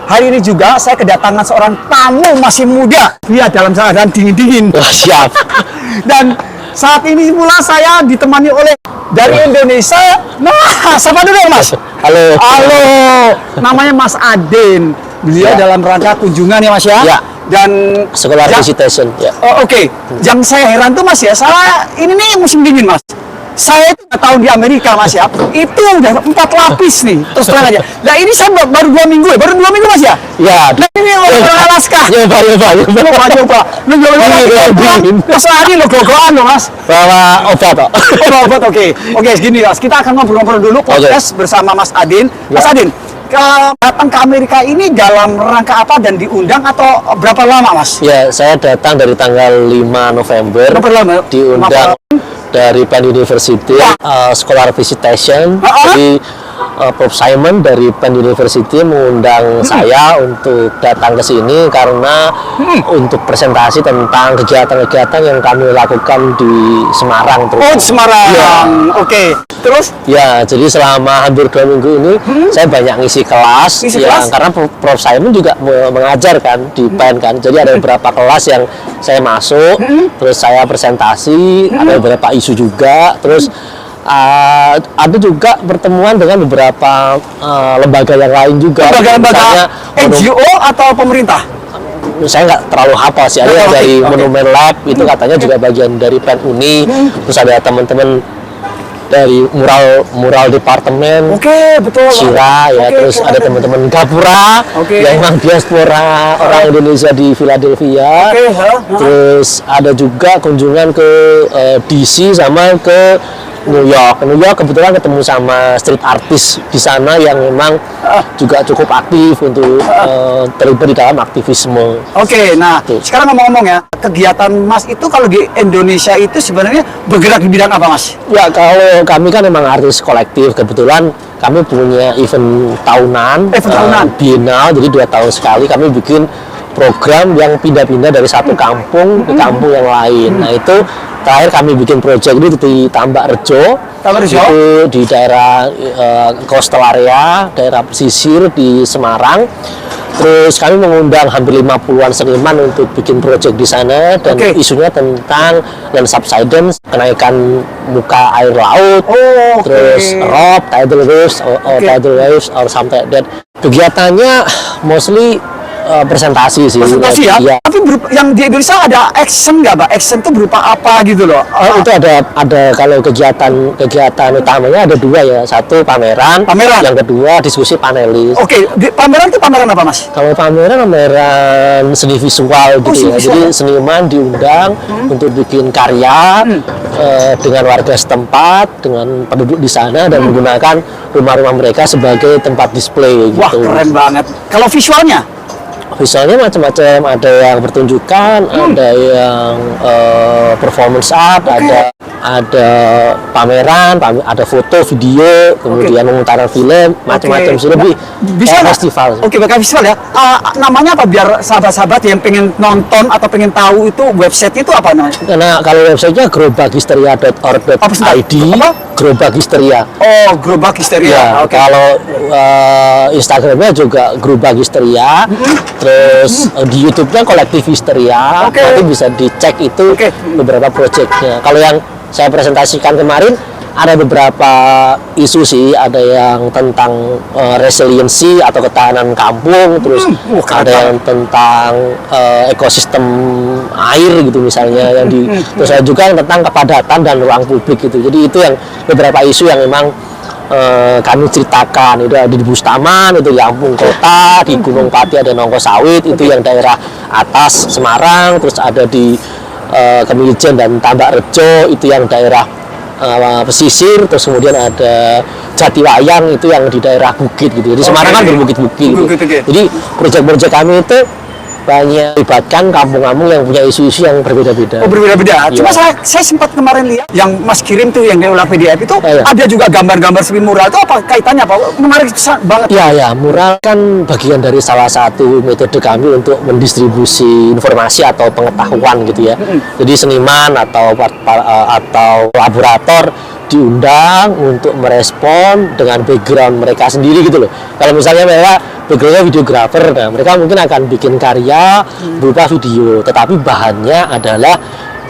hari ini juga saya kedatangan seorang tamu masih muda. Iya, dalam keadaan dingin-dingin. Wah, siap. Dan saat ini pula saya ditemani oleh dari Indonesia. Nah, siapa dulu Mas? Halo. Halo, namanya Mas Adin. Beliau Ya. dalam rangka kunjungan ya Mas ya? Ya. Dan Sekolah visitation. Ya. Oh, oke. Yang saya heran tuh Mas ya, ini nih musim dingin Mas. Saya itu 2 tahun di Amerika Mas ya, itu udah 4 lapis nih, terus terang aja. Nah ini saya baru 2 minggu ya, baru 2 minggu Mas ya? Ya. Nah ini orang Alaska. Nyoba. Coba. Lu Dingin. Mas Adi lo gogoan lo Mas. Bawa obat kok. Obat, oke. Oke, segini Mas, kita akan ngobrol-ngobrol dulu podcast bersama Mas Adin. Mas Adin, datang ke Amerika ini dalam rangka apa dan diundang atau berapa lama Mas? Ya, saya datang dari tanggal 5 November. Berapa lama? Diundang dari Penn University, Scholar Visitation. Jadi Prof Simon dari Penn University mengundang saya untuk datang ke sini karena untuk presentasi tentang kegiatan-kegiatan yang kami lakukan di Semarang. Oh, Semarang. Ya. Oke. Terus? Ya, jadi selama hampir 2 minggu ini saya banyak ngisi kelas. Karena Prof Simon juga mengajar kan di Penn kan. Jadi ada beberapa kelas yang saya masuk, terus saya presentasi, ada beberapa isu juga, terus ada juga pertemuan dengan beberapa lembaga yang lain juga. Lembaga NGO atau pemerintah? Saya nggak terlalu hafal sih. Ada dari Monument Lab itu katanya juga bagian dari Penn Uni. Terus ada teman-teman dari mural departemen. Oke, betul. Shira ya, terus ada teman-teman Gapura yang memang diaspora orang Indonesia di Philadelphia. Terus ada juga kunjungan ke DC sama ke New York kebetulan ketemu sama street artist di sana yang memang juga cukup aktif untuk terlibat di dalam aktivisme. Oke, nah sekarang ngomong-ngomong ya, kegiatan Mas itu kalau di Indonesia itu sebenarnya bergerak di bidang apa Mas? Ya kalau kami kan memang artis kolektif, kebetulan kami punya event tahunan, bienal, jadi 2 tahun sekali kami bikin program yang pindah-pindah dari satu kampung ke kampung yang lain. Nah itu terakhir kami bikin proyek ini di Tambak Rejo, itu di daerah coastal area, daerah pesisir di Semarang. Terus kami mengundang hampir 50-an seniman untuk bikin proyek di sana dan isunya tentang land subsidence, kenaikan muka air laut, terus rob, tidal waves, or something like that. Kegiatannya mostly presentasi sih. Presentasi ya? Tapi yang di Indonesia ada action nggak, Pak? Action itu berupa apa gitu loh? Itu ada kalau kegiatan utamanya ada 2 ya. Satu pameran. Yang kedua diskusi panelis. Oke, pameran itu pameran apa Mas? Kalau pameran seni visual gitu ya. Jadi seniman diundang untuk bikin karya dengan warga setempat, dengan penduduk di sana dan menggunakan rumah-rumah mereka sebagai tempat display. Wah, gitu. keren banget. Kalau visualnya? Visualnya macam-macam, ada yang pertunjukan, ada yang performance art, ada pameran, ada foto, video, kemudian pemutaran film, macam-macam sih, lebih bisa festival. Oke, bakal festival ya. Namanya apa biar sahabat-sahabat yang pengen nonton atau pengen tahu itu website itu apa namanya? Karena kalau websitenya grobagisteria.org.id, Grobagisteria. Oh, Grobagisteria. Ya, kalau Instagramnya juga Grobagisteria. Terus di YouTube-nya Kolektif Histeria. Nanti bisa dicek itu beberapa proyeknya. Kalau yang saya presentasikan kemarin ada beberapa isu sih, ada yang tentang resiliency atau ketahanan kampung, terus ada yang tentang ekosistem air gitu misalnya, yang terus ada juga yang tentang kepadatan dan ruang publik gitu. Jadi itu yang beberapa isu yang memang kami ceritakan. Itu ada di Bustaman, itu di Lampung Kota, di Gunung Pati ada Nongko Sawit, itu yang daerah atas Semarang, terus ada di Kemijen dan Tambak Rejo, itu yang daerah pesisir, terus kemudian ada Jatiwayang, itu yang di daerah bukit gitu. Jadi Semarang kan berbukit-bukit gitu. Jadi proyek-proyek kami itu banyak melibatkan kampung-kampung yang punya isu-isu yang berbeda-beda. Oh, berbeda-beda. Cuma saya sempat kemarin lihat yang Mas kirim tuh yang diolah PDF itu ada juga gambar-gambar seni mural. Itu apa kaitannya, Pak? Menarik banget. Ya, mural kan bagian dari salah satu metode kami untuk mendistribusi informasi atau pengetahuan gitu ya. Jadi seniman atau kolaborator diundang untuk merespon dengan background mereka sendiri gitu loh. Kalau misalnya mereka backgroundnya videografer. Nah, mereka mungkin akan bikin karya berupa video, tetapi bahannya adalah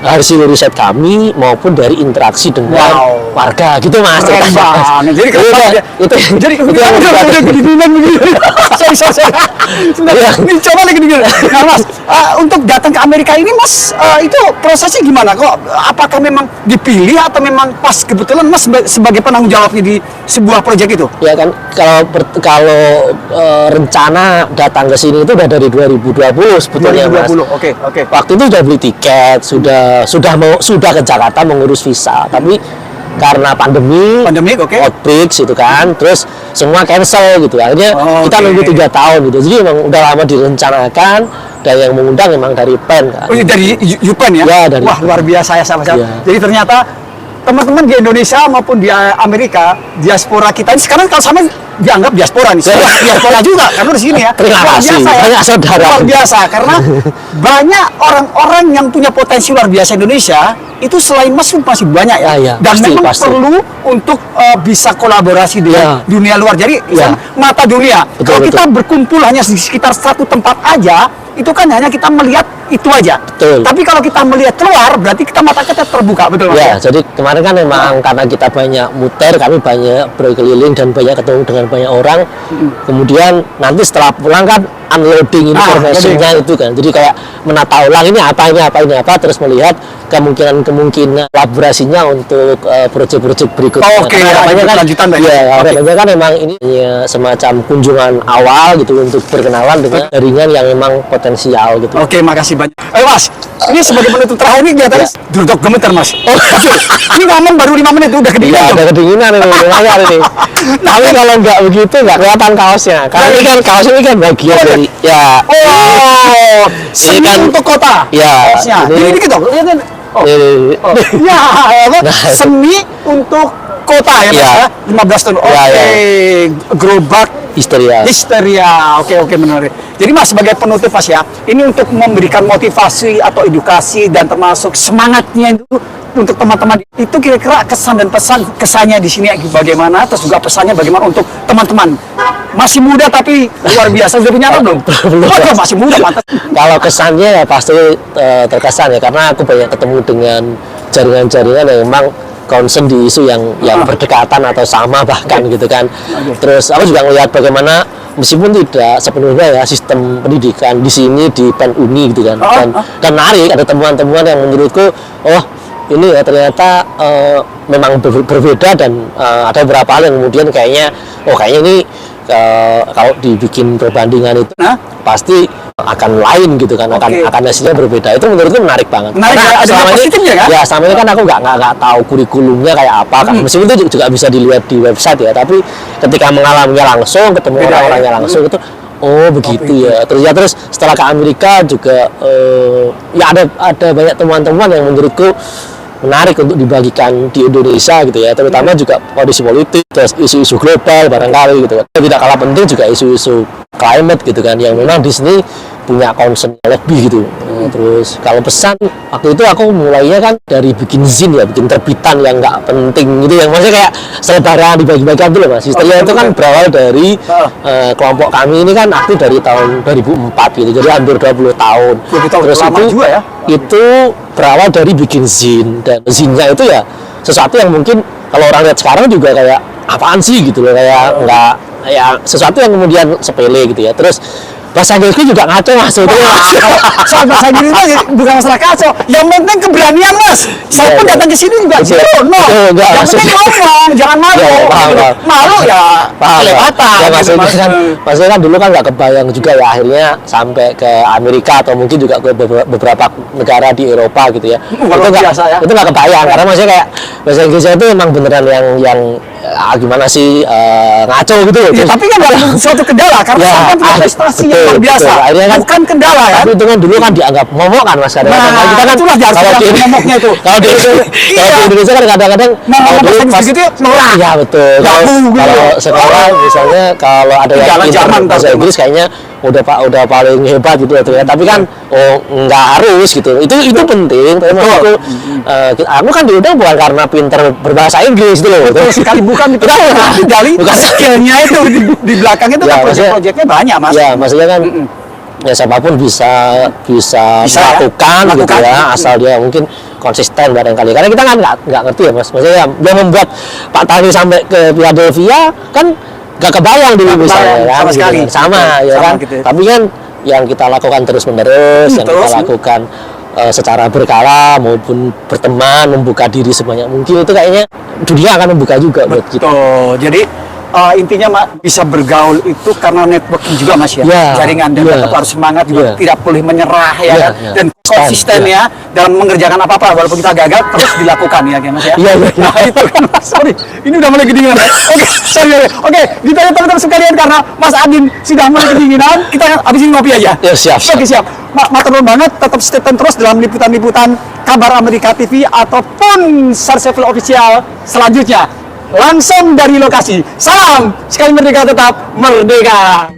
hasil riset kami maupun dari interaksi dengan warga gitu Mas. Keren banget. Jadi itu jadi udah kedinginan begini. Ini coba lagi dingin. Nah Mas, untuk datang ke Amerika ini Mas, itu prosesnya gimana kok? Apakah memang dipilih atau memang pas kebetulan Mas sebagai penanggung jawabnya di sebuah proyek itu? Ya kan, kalau rencana datang ke sini itu udah dari 2020 sebetulnya Mas. Oke. Waktu itu sudah beli tiket, sudah ke Jakarta mengurus visa, tapi karena pandemi, outbreak gitu kan, terus semua cancel gitu. Akhirnya kita nunggu 3 tahun gitu. Jadi emang udah lama direncanakan, dan yang mengundang memang dari PEN kan. Oh, dari UPenn ya? Ya, dari Wah, luar biasa ya sahabat. Ya. Jadi ternyata teman-teman di Indonesia maupun di Amerika, diaspora kita ini sekarang kalau sama dianggap diaspora nih. Diaspora juga karena di sini ya. Terima kasih. Banyak saudara. Luar biasa karena banyak orang-orang yang punya potensi luar biasa Indonesia itu selain Mas masih banyak ya. Dan pasti, memang pasti. perlu untuk bisa kolaborasi dengan dunia luar. Jadi mata dunia. Kalau kita berkumpul hanya di sekitar satu tempat aja, itu kan hanya kita melihat itu aja. Betul. Tapi kalau kita melihat keluar, berarti mata kita terbuka, betul ya? Jadi kemarin kan memang karena kita banyak muter, kami banyak berkeliling dan banyak ketemu dengan banyak orang. Kemudian nanti setelah pulang kan unloading informasinya itu kan. Jadi kayak menata ulang ini apa, terus melihat kemungkinan kolaborasinya untuk proyek-proyek berikutnya. Oke, harapannya kan lanjutan harapannya kan memang ini semacam kunjungan awal gitu untuk berkenalan dengan jaringan yang memang potensial gitu. Oke, makasih banyak. Mas, ini sebagai penutup terakhir ini kelihatannya duduk gemeter Mas. Ini ngomong baru 5 menit udah kedinginan. Udah kedinginan ini. Tapi kalau nggak begitu nggak kelihatan kaosnya. Karena ini kan kaos ini kan bagian dari seni kan untuk kota. Ya. Ini gitu. Seni untuk kota ya Mas. 15 tahun. Oke. Gerobak Histeria. Oke, menarik. Jadi Mas sebagai penutup Mas ya, ini untuk memberikan motivasi atau edukasi dan termasuk semangatnya itu untuk teman-teman itu kira-kira kesan dan kesannya di sini bagaimana, terus juga pesannya bagaimana untuk teman-teman masih muda tapi luar biasa. Sudah punya anak belum? Belum. Masih muda pantas. Kalau kesannya ya pasti terkesan ya, karena aku banyak ketemu dengan jaringan-jaringan yang memang concern di isu yang berdekatan atau sama bahkan gitu kan. Terus aku juga melihat bagaimana meskipun tidak sepenuhnya ya sistem pendidikan di sini di PEN Uni gitu kan. Dan menarik ada temuan-temuan yang menurutku ini ya ternyata memang berbeda dan ada beberapa hal yang kemudian kayaknya ini kalau dibikin perbandingan itu pasti akan lain gitu kan, akan hasilnya berbeda. Itu menurutku menarik banget. Karena selama ini kan? Ya selama ini kan aku nggak tahu kurikulumnya kayak apa kan. Meskipun itu juga bisa dilihat di website ya, tapi ketika mengalaminya langsung, ketemu orang-orangnya langsung itu begitu ya. Terus setelah ke Amerika juga ya ada banyak temuan-temuan yang menurutku menarik untuk dibagikan di Indonesia gitu ya, terutama juga kondisi politik, terus isu-isu global barangkali gitu kan. Tidak kalah penting juga isu-isu climate gitu kan, yang memang di sini punya concern lebih gitu. Terus kalau pesan waktu itu aku mulainya kan dari bikin zin ya, bikin terbitan yang nggak penting gitu, yang maksudnya kayak selebaran dibagi-bagikan dulu Mas. Histeria itu kan berawal dari kelompok kami ini kan aktif dari tahun 2004 gitu, jadi hampir 20 tahun. Terus itu berawal dari bikin zin, dan zinnya itu ya sesuatu yang mungkin kalau orang lihat sekarang juga kayak apaan sih gitu loh, kayak nggak ya sesuatu yang kemudian sepele gitu ya. Terus bahasa Inggrisku juga ngaco Mas. Soal bahasa Inggris itu bukan masalah ngaco, yang penting keberanian Mas. Saya pun datang ke sini juga yang penting ngomong, jangan malu. Malu ya kelewatan. Maksudnya kan dulu kan nggak kebayang juga ya, akhirnya sampai ke Amerika atau mungkin juga ke beberapa negara di Eropa gitu ya. Itu nggak kebayang, karena maksudnya kayak bahasa Inggrisnya itu memang beneran yang gimana sih ngaco gitu. Tapi kan suatu kendala karena saya punya prestasi yang luar biasa. Bukan kendala ya. Tapi itu kan dulu kan dianggap momok kan Mas. Kadang-kadang kita kan kalau di momoknya itu. Kalau di Indonesia kan kadang-kadang pas gitu norak. Iya betul. Kalau sekarang misalnya kalau ada yang bahasa Inggris kayaknya udah paling hebat gitu ya. Tapi kan nggak harus gitu. Itu penting. Tapi maksudku aku kan diundang bukan karena pinter berbahasa Inggris gitu loh. Betul sekali, bukan itu. Bukan skillnya itu di belakang itu kan proyek-proyeknya banyak, Mas. Ya, maksudnya kan ya siapapun bisa melakukan gitu ya, asal dia mungkin konsisten barangkali. Karena kita kan nggak ngerti ya, Mas. Maksudnya yang membuat Pak Tani sampai ke Philadelphia kan nggak kebayang dulu misalnya kan, sama sekali. Sama ya kan. Gitu. Tapi kan yang kita lakukan terus-menerus, yang kita lakukan secara berkala maupun berteman, membuka diri sebanyak mungkin, itu kayaknya dunia akan membuka juga buat kita. Jadi intinya bisa bergaul itu karena networking juga, Mas ya. Jaringan, dan tetap harus semangat juga, tidak boleh menyerah ya kan? Dan konsisten ya dalam mengerjakan apa-apa walaupun kita gagal terus dilakukan ya Mas ya. Nah, itu kan Mas. Sorry, ini udah mulai kedinginan ya. Oke, ditanya teman-teman sekalian karena Mas Adin sudah mulai kedinginan, kita habisin ngopi aja. Ya, siap. Oke, siap. Matur nuwun banget, tetap stay tune terus dalam liputan-liputan Kabar Amerika TV ataupun Sarceville Official selanjutnya. Langsung dari lokasi. Salam, sekali merdeka tetap merdeka.